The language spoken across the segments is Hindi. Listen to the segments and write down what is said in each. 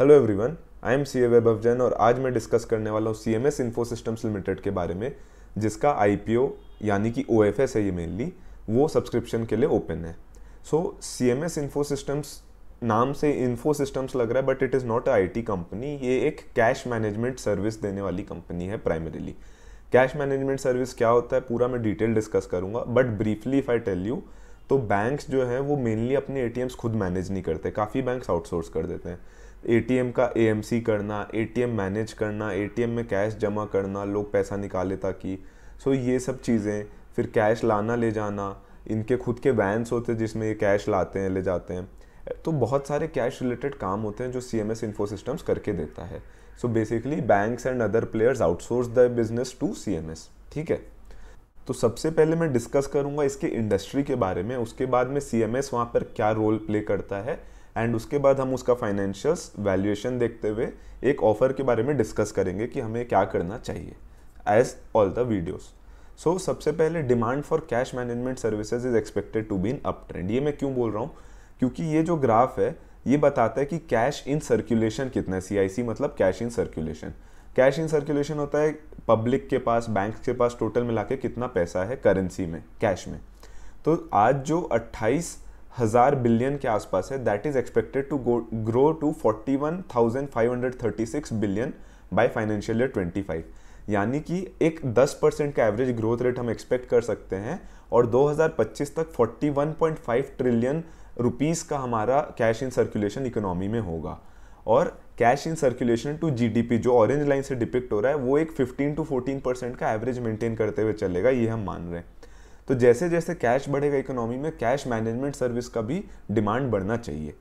Hello everyone, I am C A Vaibhav Jain और आज मैं डिस्कस करने वाला हूँ C M S Info Systems Limited के बारे में, जिसका IPO यानी कि OFS है ये मेनली, वो सब्सक्रिप्शन के लिए ओपन है। So C M S Info Systems नाम से इन्फो सिस्टम्स लग रहा है, but it is not a IT company. ये एक कैश मैनेजमेंट सर्विस देने वाली कंपनी है प्राइमरीली। कैश मैनेजमेंट सर्विस क्या होता है पूरा मैं डिटेल डिस्कस करूंगा, but briefly if I tell you तो बैंक्स जो है वो मेनली अपने ATMs खुद मैनेज नहीं करते। काफ़ी बैंक्स आउटसोर्स कर देते हैं। ATM का AMC करना, ATM मैनेज करना, ATM में कैश जमा करना, लोग पैसा निकाले ताकि, सो ये सब चीज़ें, फिर कैश लाना ले जाना, इनके खुद के वैन्स होते हैं जिसमें ये कैश लाते हैं ले जाते हैं। तो बहुत सारे कैश रिलेटेड काम होते हैं जो CMS इन्फो सिस्टम्स करके देता है। So basically banks and other players outsource the business to CMS। ठीक है, तो सबसे पहले मैं डिस्कस करूंगा इसके इंडस्ट्री के बारे में, उसके बाद में CMS वहाँ पर क्या रोल प्ले करता है, एंड उसके बाद हम उसका फाइनेंशियल्स वैल्यूएशन देखते हुए एक ऑफर के बारे में डिस्कस करेंगे कि हमें क्या करना चाहिए as all the videos. So सबसे पहले demand for cash management services is expected to be in up trend. ये मैं क्यों बोल रहा हूँ, क्योंकि ये जो ग्राफ है ये बताता है कि कैश इन सर्कुलेशन कितना है। CIC मतलब cash in circulation. Cash in circulation होता है पब्लिक के पास, बैंक के पास टोटल मिला के कितना पैसा है करेंसी में, कैश में। तो आज जो 28,000 बिलियन के आसपास है, that is expected to grow to 41,536 billion by financial year 25। यानी कि एक 10% का एवरेज ग्रोथ रेट हम एक्सपेक्ट कर सकते हैं, और 2025 तक 41.5 ट्रिलियन रुपीस का हमारा कैश इन सर्कुलेशन इकोनॉमी में होगा। और cash in circulation to GDP जो ऑरेंज लाइन से डिपिक्ट हो रहा है वो एक 15 to 14% का एवरेज मेंटेन करते हुए चलेगा, ये हम मान रहे हैं। तो जैसे जैसे कैश बढ़ेगा इकोनॉमी में, कैश मैनेजमेंट सर्विस का भी डिमांड बढ़ना चाहिए।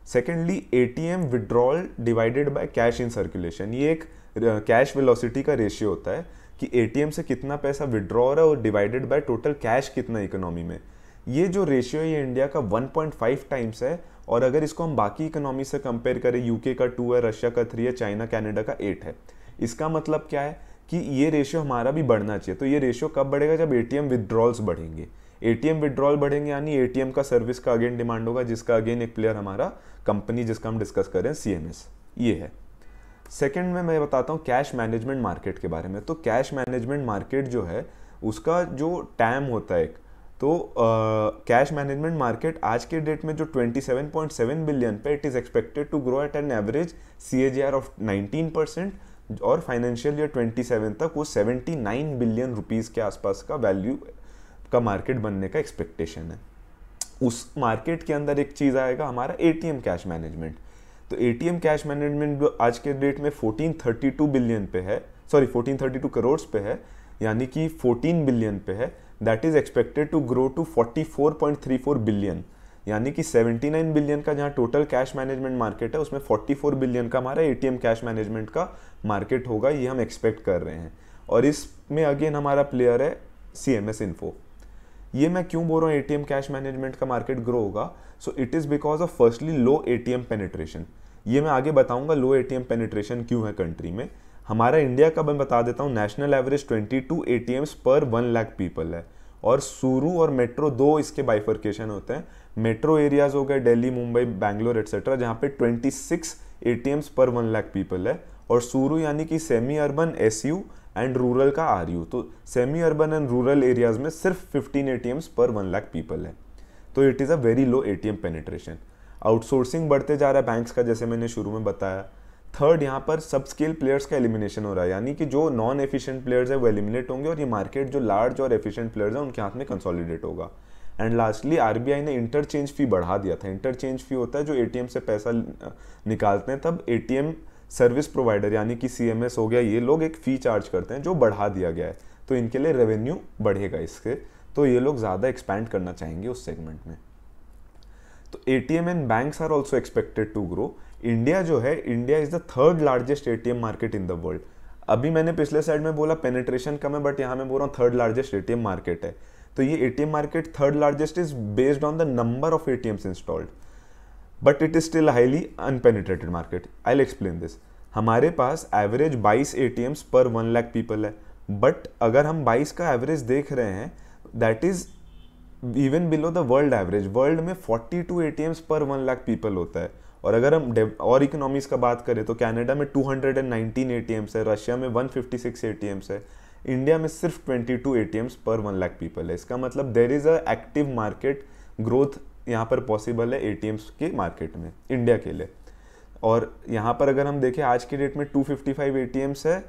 Secondly, ATM withdrawal divided by cash in circulation. ये एक कैश वेलोसिटी का रेशियो होता है कि ATM से कितना पैसा विड्रॉ हो रहा है और डिवाइडेड बाय टोटल कैश कितना इकोनॉमी में। ये जो रेशियो है ये इंडिया का 1.5 टाइम्स है, और अगर इसको हम बाकी इकोनॉमी से कंपेयर करें, UK का 2 है, रशिया का 3 है, चाइना कनाडा का 8 है। इसका मतलब क्या है कि ये रेशियो हमारा भी बढ़ना चाहिए। तो ये रेशियो कब बढ़ेगा, जब ATM विड्रॉल्स बढ़ेंगे। ATM विड्रॉल बढ़ेंगे यानी ATM का सर्विस का अगेन डिमांड होगा, जिसका अगेन एक प्लेयर हमारा कंपनी जिसका हम डिस्कस कर रहे हैं CMS, ये है। सेकेंड में मैं बताता हूँ कैश मैनेजमेंट मार्केट के बारे में। तो कैश मैनेजमेंट मार्केट जो है उसका जो टैम होता है, तो कैश मैनेजमेंट मार्केट आज के डेट में जो 27.7 बिलियन पे, it is expected to grow at an average CAGR of 19%, और फाइनेंशियल ईयर 27 तक वो 79 बिलियन रुपीस के आसपास का वैल्यू का मार्केट बनने का एक्सपेक्टेशन है। उस मार्केट के अंदर एक चीज़ आएगा हमारा ATM कैश मैनेजमेंट। तो ATM कैश मैनेजमेंट आज के डेट में 1432 बिलियन पे है, सॉरी 1432 करोड़ पे है, यानी कि 14 बिलियन पे है। That is expected to grow to 44.34 billion, यानी कि 79 बिलियन का जहां टोटल कैश मैनेजमेंट मार्केट है उसमें 44 बिलियन का हमारा ATM कैश मैनेजमेंट का मार्केट होगा, ये हम एक्सपेक्ट कर रहे हैं। और इसमें अगेन हमारा प्लेयर है CMS इन्फो। ये मैं क्यों बोल रहा हूँ ATM कैश मैनेजमेंट का मार्केट ग्रो होगा, सो it is because of firstly low ATM penetration. ये मैं आगे बताऊंगा लो ATM पेनिट्रेशन क्यों है कंट्री में। हमारा इंडिया का मैं बता देता हूँ, नेशनल एवरेज 22 ATMs पर 1 लाख पीपल है, और सूरू और मेट्रो दो इसके बाइफर्केशन होते हैं। मेट्रो एरियाज हो गए दिल्ली, मुंबई, बैंगलोर एटसेट्रा, जहाँ पे 26 ATMs पर 1 लाख पीपल है, और सूरू यानी कि semi urban SU and rural का RU। तो semi urban and rural areas में सिर्फ 15 ATMs पर 1 लाख पीपल है। तो it is a very low ATM penetration. Outsourcing बढ़ते जा रहा है बैंक्स का, जैसे मैंने शुरू में बताया। थर्ड, यहाँ पर सब स्केल प्लेयर्स का एलिमिनेशन हो रहा है, यानी कि जो नॉन एफिशिएंट प्लेयर्स है वो एलिमिनेट होंगे, और ये मार्केट जो लार्ज और एफिशिएंट प्लेयर्स हैं उनके हाथ में कंसोलिडेट होगा। एंड लास्टली, RBI ने इंटरचेंज फी बढ़ा दिया था। इंटरचेंज फी होता है जो ATM से पैसा निकालते हैं, तब ATM सर्विस प्रोवाइडर यानी कि CMS हो गया, ये लोग एक फ़ी चार्ज करते हैं जो बढ़ा दिया गया है। तो इनके लिए रेवेन्यू बढ़ेगा इसके, तो ये लोग ज़्यादा एक्सपैंड करना चाहेंगे उस सेगमेंट में। तो ATM and banks are also expected to grow. India जो है, India is the third largest ATM market in the world. अभी मैंने पिछले साइड में बोला पेनिट्रेशन कम है, बट यहाँ मैं बोल रहा हूँ थर्ड लार्जेस्ट ATM मार्केट है। तो ये ATM market third largest is based on the number of ATMs installed, but it is still highly unpenetrated market. I will explain this. हमारे पास एवरेज 22 ATMs पर 1 लाख पीपल है, बट अगर हम 22 का एवरेज देख रहे हैं, that is even below the world average. World में 42 ATMs पर 1 लाख पीपल होता है, और अगर हम और इकोनॉमीज़ का बात करें तो कनाडा में 219 एटीएम्स है, रशिया में 156 एटीएम्स है, इंडिया में सिर्फ 22 एटीएम्स पर 1 लाख पीपल है। इसका मतलब there is a active market growth यहाँ पर पॉसिबल है एटीएम्स के मार्केट में इंडिया के लिए। और यहाँ पर अगर हम देखें आज की डेट में 255 एटीएम्स है,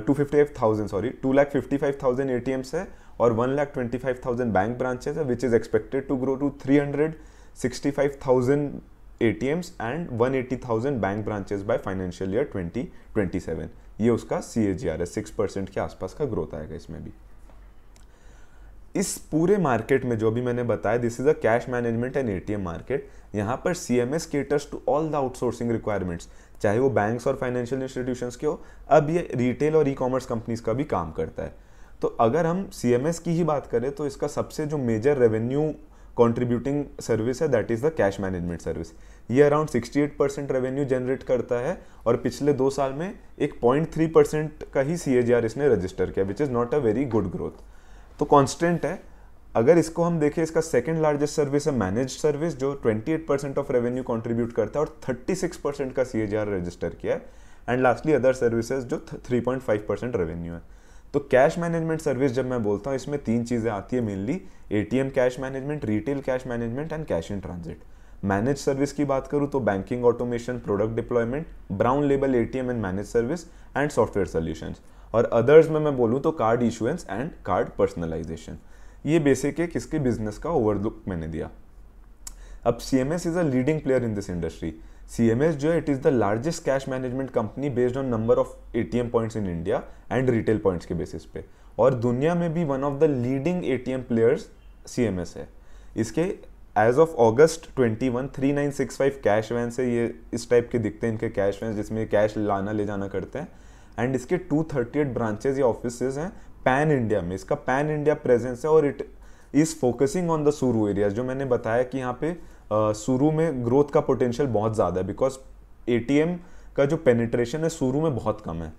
255,000 सॉरी 2,55,000 एटीएम्स है और 1,25,000 बैंक ब्रांचेस है, which is expected to grow to 365,000 ATMs and 180,000 bank branches by financial year 2027। ये उसका CAGR है, 6% के आसपास का ग्रोथ आएगा इसमें भी। इस पूरे मार्केट में जो भी मैंने बताया, this is a cash management and ATM market. यहाँ पर CMS caters to all the outsourcing requirements, चाहे वो बैंक्स और फाइनेंशियल इंस्टीट्यूशंस के हो, अब ये रिटेल और ई-कॉमर्स कंपनीज का भी काम करता है। तो अगर हम CMS की ही बात करें तो इसका सबसे जो मेजर रेवेन्यू कंट्रीब्यूटिंग सर्विस है that is the cash management service. ये अराउंड 68% रेवेन्यू जनरेट करता है और पिछले 2 साल में एक 0.3% का ही CAGR इसने रजिस्टर किया, which is not a very good growth. तो कांस्टेंट है। अगर इसको हम देखें, इसका सेकंड लार्जेस्ट सर्विस है मैनेज्ड सर्विस, जो 28% ऑफ रेवेन्यू कंट्रीब्यूट करता है और 36% का CAGR रजिस्टर किया है। एंड लास्टली अदर सर्विसेज जो 3.5% रेवेन्यू है। तो कैश मैनेजमेंट सर्विस जब मैं बोलता हूँ, इसमें 3 चीज़ें आती है mainly: ATM cash management, retail cash management and cash in transit. Manage service की बात करूँ तो banking automation, product deployment, brown label ATM and manage service and software solutions. और अदर्स में मैं बोलूँ तो card issuance and card personalisation. ये बेसिक है किसके बिजनेस का ओवरलुक मैंने दिया। अब CMS is a leading player in this industry. CMS जो है, it is the largest cash management company based on number of ATM points in India and retail points के बेसिस पे, और दुनिया में भी one of the leading ATM players CMS है। इसके as of August 21 3965 cash van से, ये इस टाइप के दिखते हैं इनके कैश वैन जिसमें कैश लाना ले जाना करते हैं। एंड इसके 238 ब्रांचेज या ऑफिसेज हैं पैन इंडिया में। इसका पैन इंडिया प्रेजेंस है और it is focusing on the सुरू एरियाज। जो मैंने बताया कि यहाँ पे सुरू में ग्रोथ का पोटेंशियल बहुत ज़्यादा है, बिकॉज ATM का जो पेनिट्रेशन है सुरू में बहुत कम है।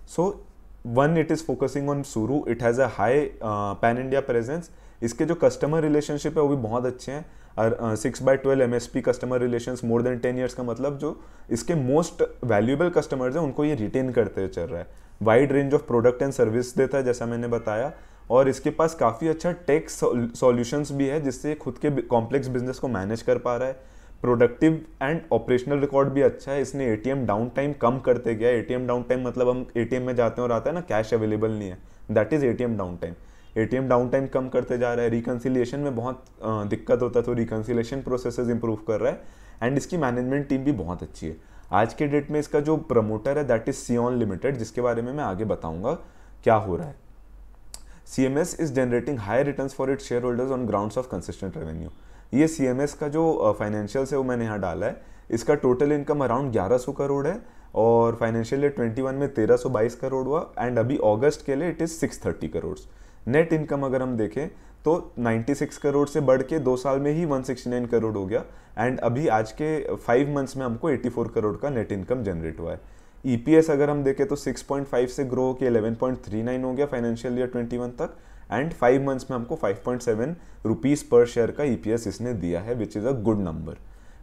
So it is focusing on SURU, it has a high pan India presence. इसके जो कस्टमर रिलेशनशिप है वो भी बहुत अच्छे हैं। और 6/12 MSP customer relations more than 10 years का मतलब जो इसके मोस्ट वैल्यूएबल कस्टमर्स हैं उनको ये रिटेन करते हुए चल रहा है। Wide range of product and service देता है जैसा मैंने बताया, और इसके पास काफ़ी अच्छा टेक सॉल्यूशंस भी है जिससे खुद के कॉम्प्लेक्स बिजनेस को मैनेज कर पा रहा है। प्रोडक्टिव एंड ऑपरेशनल रिकॉर्ड भी अच्छा है। इसने ATM डाउन टाइम कम करते गया। ATM डाउन टाइम मतलब हम ATM में जाते हैं और आता है ना कैश अवेलेबल नहीं है, that is ATM down time. ATM down time कम करते जा रहा है। रिकन्सिलिएशन में बहुत दिक्कत होता है तो रिकन्सिलिएशन प्रोसेसेस इंप्रूव कर रहा है। एंड इसकी मैनेजमेंट टीम भी बहुत अच्छी है। आज के डेट में इसका जो प्रमोटर है दैट इज सियोन लिमिटेड, जिसके बारे में मैं आगे बताऊंगा क्या हो रहा है। CMS is generating high returns for its share holders on grounds of consistent revenue. ये CMS का जो फाइनेंशियल्स है वो मैंने यहाँ डाला है। इसका टोटल इनकम अराउंड 1100 करोड़ है और फाइनेंशियल ईयर 21 में 1322 करोड़ हुआ एंड अभी अगस्त के लिए it is 630 crore. Net income अगर हम देखें तो 96 करोड़ से बढ़ के 2 साल में ही 169 करोड़ हो गया एंड अभी आज के 5 मंथ्स में हमको 84 करोड़ का नेट इनकम जनरेट हुआ है। EPS अगर हम देखें तो 6.5 से ग्रो होकर 11.39 हो गया फाइनेंशियल ईयर 21 तक एंड 5 मंथ्स में हमको 5.7 रुपीज़ पर शेयर का EPS इसने दिया है, which is a good number.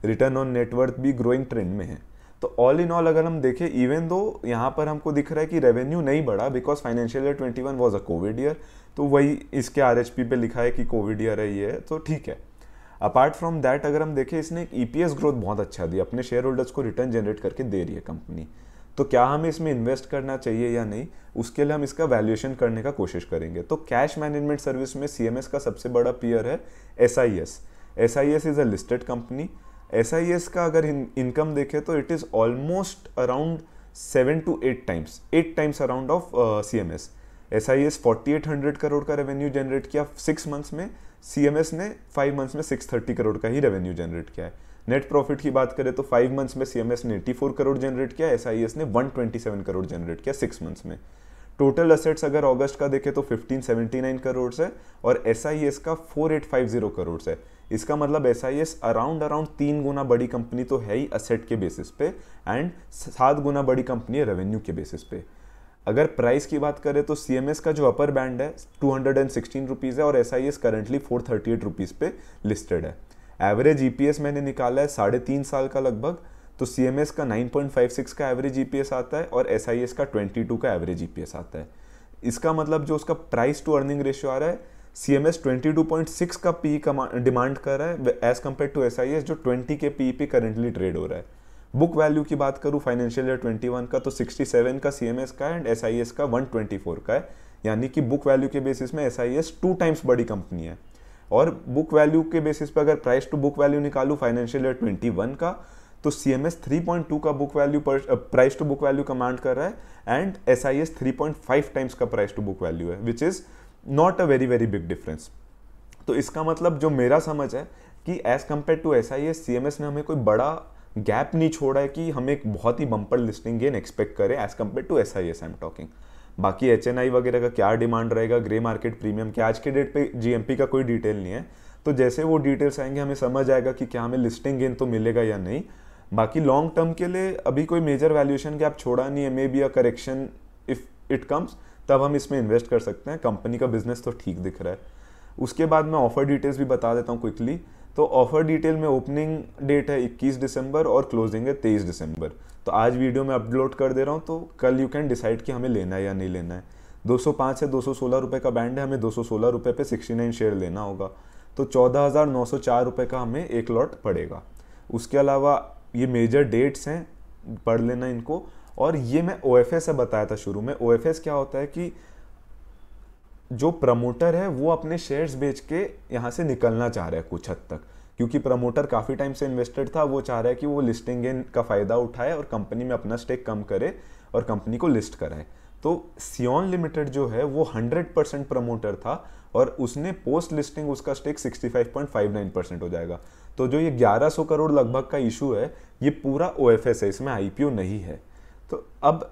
Return on net worth भी ग्रोइंग ट्रेंड में है। तो ऑल इन ऑल अगर हम देखें, इवन दो यहाँ पर हमको दिख रहा है कि रेवेन्यू नहीं बढ़ा because financial year 21 was a Covid year, तो वही इसके RHP पे लिखा है कि कोविड ईयर है ये, तो ठीक है। अपार्ट फ्रॉम दैट अगर हम देखें, इसने एक EPS ग्रोथ बहुत अच्छा दिया, अपने शेयर होल्डर्स को रिटर्न जनरेट करके दे रही है कंपनी। तो क्या हमें इसमें इन्वेस्ट करना चाहिए या नहीं, उसके लिए हम इसका वैल्यूएशन करने का कोशिश करेंगे। तो कैश मैनेजमेंट सर्विस में CMS का सबसे बड़ा पीयर है SIS। SIS is a listed company. SIS का अगर इनकम देखें तो it is almost around 7 to 8 times around of CMS। SIS 4800 crore का रेवेन्यू जनरेट किया 6 मंथ्स में, CMS ने 5 मंथ्स में 630 करोड़ का ही रेवेन्यू जनरेट किया है। नेट प्रॉफिट की बात करें तो 5 मंथ्स में CMS ने 84 करोड़ जनरेट किया, SIS ने 127 करोड़ जनरेट किया 6 मंथ्स में। टोटल असेट्स अगर अगस्त का देखें तो 1579 करोड़ है और SIS का 4850 करोड़ है। इसका मतलब SIS अराउंड 3 गुना बड़ी कंपनी तो है ही असेट के बेसिस पे एंड 7 गुना बड़ी कंपनी है रेवेन्यू के बेसिस पे। अगर प्राइस की बात करें तो CMS का जो अपर बैंड है 216 रुपीज़ है और SIS करंटली 438 रुपीज़ पे लिस्टेड है। एवरेज ईपीएस मैंने निकाला है 3.5 साल का लगभग, तो सीएमएस का 9.56 का एवरेज ईपीएस आता है और एसआईएस का 22 का एवरेज ईपीएस आता है। इसका मतलब जो उसका प्राइस टू अर्निंग रेशियो आ रहा है, सीएमएस 22.6 का पी डिमांड कर रहा है एज कम्पेयर टू एसआईएस जो 20 के पी पे करेंटली ट्रेड हो रहा है। बुक वैल्यू की बात करूँ फाइनेंशियल ईयर 21 का, तो 67 का सीएमएस का एंड एसआईएस का 124 का है, यानी कि बुक वैल्यू के बेसिस में एसआईएस 2 टाइम्स बड़ी कंपनी है। और बुक वैल्यू के बेसिस पे अगर प्राइस टू बुक वैल्यू निकालूं फाइनेंशियल ईयर 21 का, तो सीएमएस 3.2 का बुक वैल्यू पर price to book value command कर रहा है एंड एसआईएस 3.5 टाइम्स का प्राइस टू बुक वैल्यू है, which is not a very very big difference. तो इसका मतलब जो मेरा समझ है कि as compare to SIS, CMS ने हमें कोई बड़ा गैप नहीं छोड़ा है कि हम एक बहुत ही बम्पर लिस्टिंग गेन एक्सपेक्ट करें as compare to SIS I am talking. बाकी एचएनआई वगैरह का क्या डिमांड रहेगा, ग्रे मार्केट प्रीमियम क्या, आज के डेट पे जीएमपी का कोई डिटेल नहीं है, तो जैसे वो डिटेल्स आएंगे हमें समझ आएगा कि क्या हमें लिस्टिंग गेन तो मिलेगा या नहीं। बाकी लॉन्ग टर्म के लिए अभी कोई मेजर वैल्यूएशन गैप छोड़ा नहीं है, may be a correction if it comes, तब हम इसमें इन्वेस्ट कर सकते हैं। कंपनी का बिजनेस तो ठीक दिख रहा है। उसके बाद मैं ऑफर डिटेल्स भी बता देता हूँ क्विकली। तो ऑफर डिटेल में ओपनिंग डेट है 21 दिसंबर और क्लोजिंग है 23 दिसंबर। तो आज वीडियो में अपलोड कर दे रहा हूँ, तो कल यू कैन डिसाइड कि हमें लेना है या नहीं लेना है। 205 से 216 रुपये का बैंड है, हमें 216 रुपये पे 69 शेयर लेना होगा, तो 14,904 रुपये का हमें एक लॉट पड़ेगा। उसके अलावा ये मेजर डेट्स हैं, पढ़ लेना इनको। और ये मैं ओएफएस से बताया था शुरू में। ओएफएस क्या होता है कि जो प्रमोटर है वो अपने शेयर्स बेच के यहाँ से निकलना चाह रहा है कुछ हद तक, क्योंकि प्रमोटर काफ़ी टाइम से इन्वेस्टेड था, वो चाह रहा है कि वो लिस्टिंग गेन का फ़ायदा उठाए और कंपनी में अपना स्टेक कम करे और कंपनी को लिस्ट कराए। तो सियोन लिमिटेड जो है वो 100% प्रमोटर था और उसने पोस्ट लिस्टिंग उसका स्टेक 65.59% हो जाएगा। तो जो ये 1100 करोड़ लगभग का इशू है, ये पूरा ओएफएस है, इसमें आईपीओ नहीं है। तो अब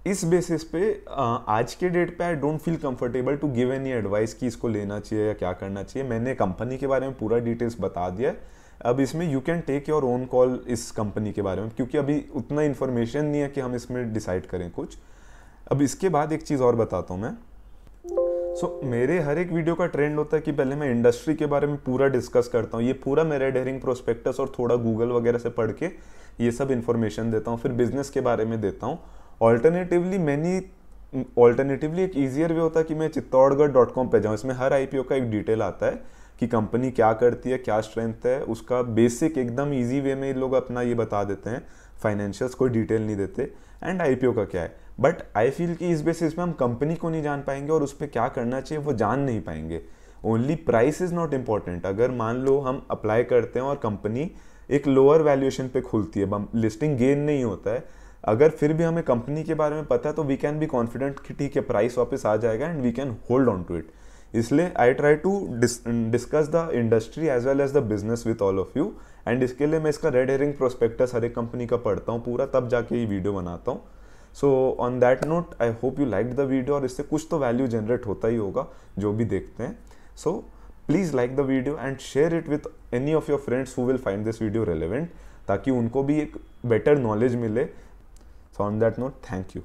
इस बेसिस पे आज के डेट पे I don't feel comfortable to give any advice कि इसको लेना चाहिए या क्या करना चाहिए। मैंने कंपनी के बारे में पूरा डिटेल्स बता दिया है। अब इसमें you can take your own call इस कंपनी के बारे में, क्योंकि अभी उतना इन्फॉर्मेशन नहीं है कि हम इसमें डिसाइड करें कुछ। अब इसके बाद एक चीज़ और बताता हूँ मैं। मेरे हर एक वीडियो का ट्रेंड होता है कि पहले मैं इंडस्ट्री के बारे में पूरा डिस्कस करता हूँ, ये पूरा मैं रेड हेरिंग प्रोस्पेक्टस और थोड़ा गूगल वगैरह से पढ़ के ये सब इन्फॉर्मेशन देता हूँ, फिर बिजनेस के बारे में देता हूँ। ऑल्टरनेटिवली एक ईजियर वे होता है कि मैं चित्तौड़गढ़.com पे जाऊँ, इसमें हर आईपीओ का एक डिटेल आता है कि कंपनी क्या करती है, क्या स्ट्रेंथ है, उसका बेसिक एकदम ईजी वे में ये लोग अपना ये बता देते हैं, फाइनेंशियल्स कोई डिटेल नहीं देते, एंड आईपीओ का क्या है। बट आई फील कि इस बेसिस पे हम कंपनी को नहीं जान पाएंगे और उस पर क्या करना चाहिए वो जान नहीं पाएंगे। Only price is not important. अगर मान लो हम अप्लाई करते हैं और कंपनी एक लोअर वैल्यूएशन पे खुलती है, लिस्टिंग गेन नहीं होता है, अगर फिर भी हमें कंपनी के बारे में पता है तो वी कैन बी कॉन्फिडेंट कि ठीक है प्राइस वापस आ जाएगा and we can hold on to it. इसलिए I try to discuss the industry as well as the business with all of you, and इसके लिए मैं इसका रेड हेरिंग प्रोस्पेक्टस हर एक कंपनी का पढ़ता हूँ पूरा, तब जाके ये वीडियो बनाता हूँ। So on that note I hope you like the video, और इससे कुछ तो वैल्यू जनरेट होता ही होगा जो भी देखते हैं। So please like the video and share it with any of your friends who will find this video relevant, ताकि उनको भी एक बेटर नॉलेज मिले। So on that note, thank you.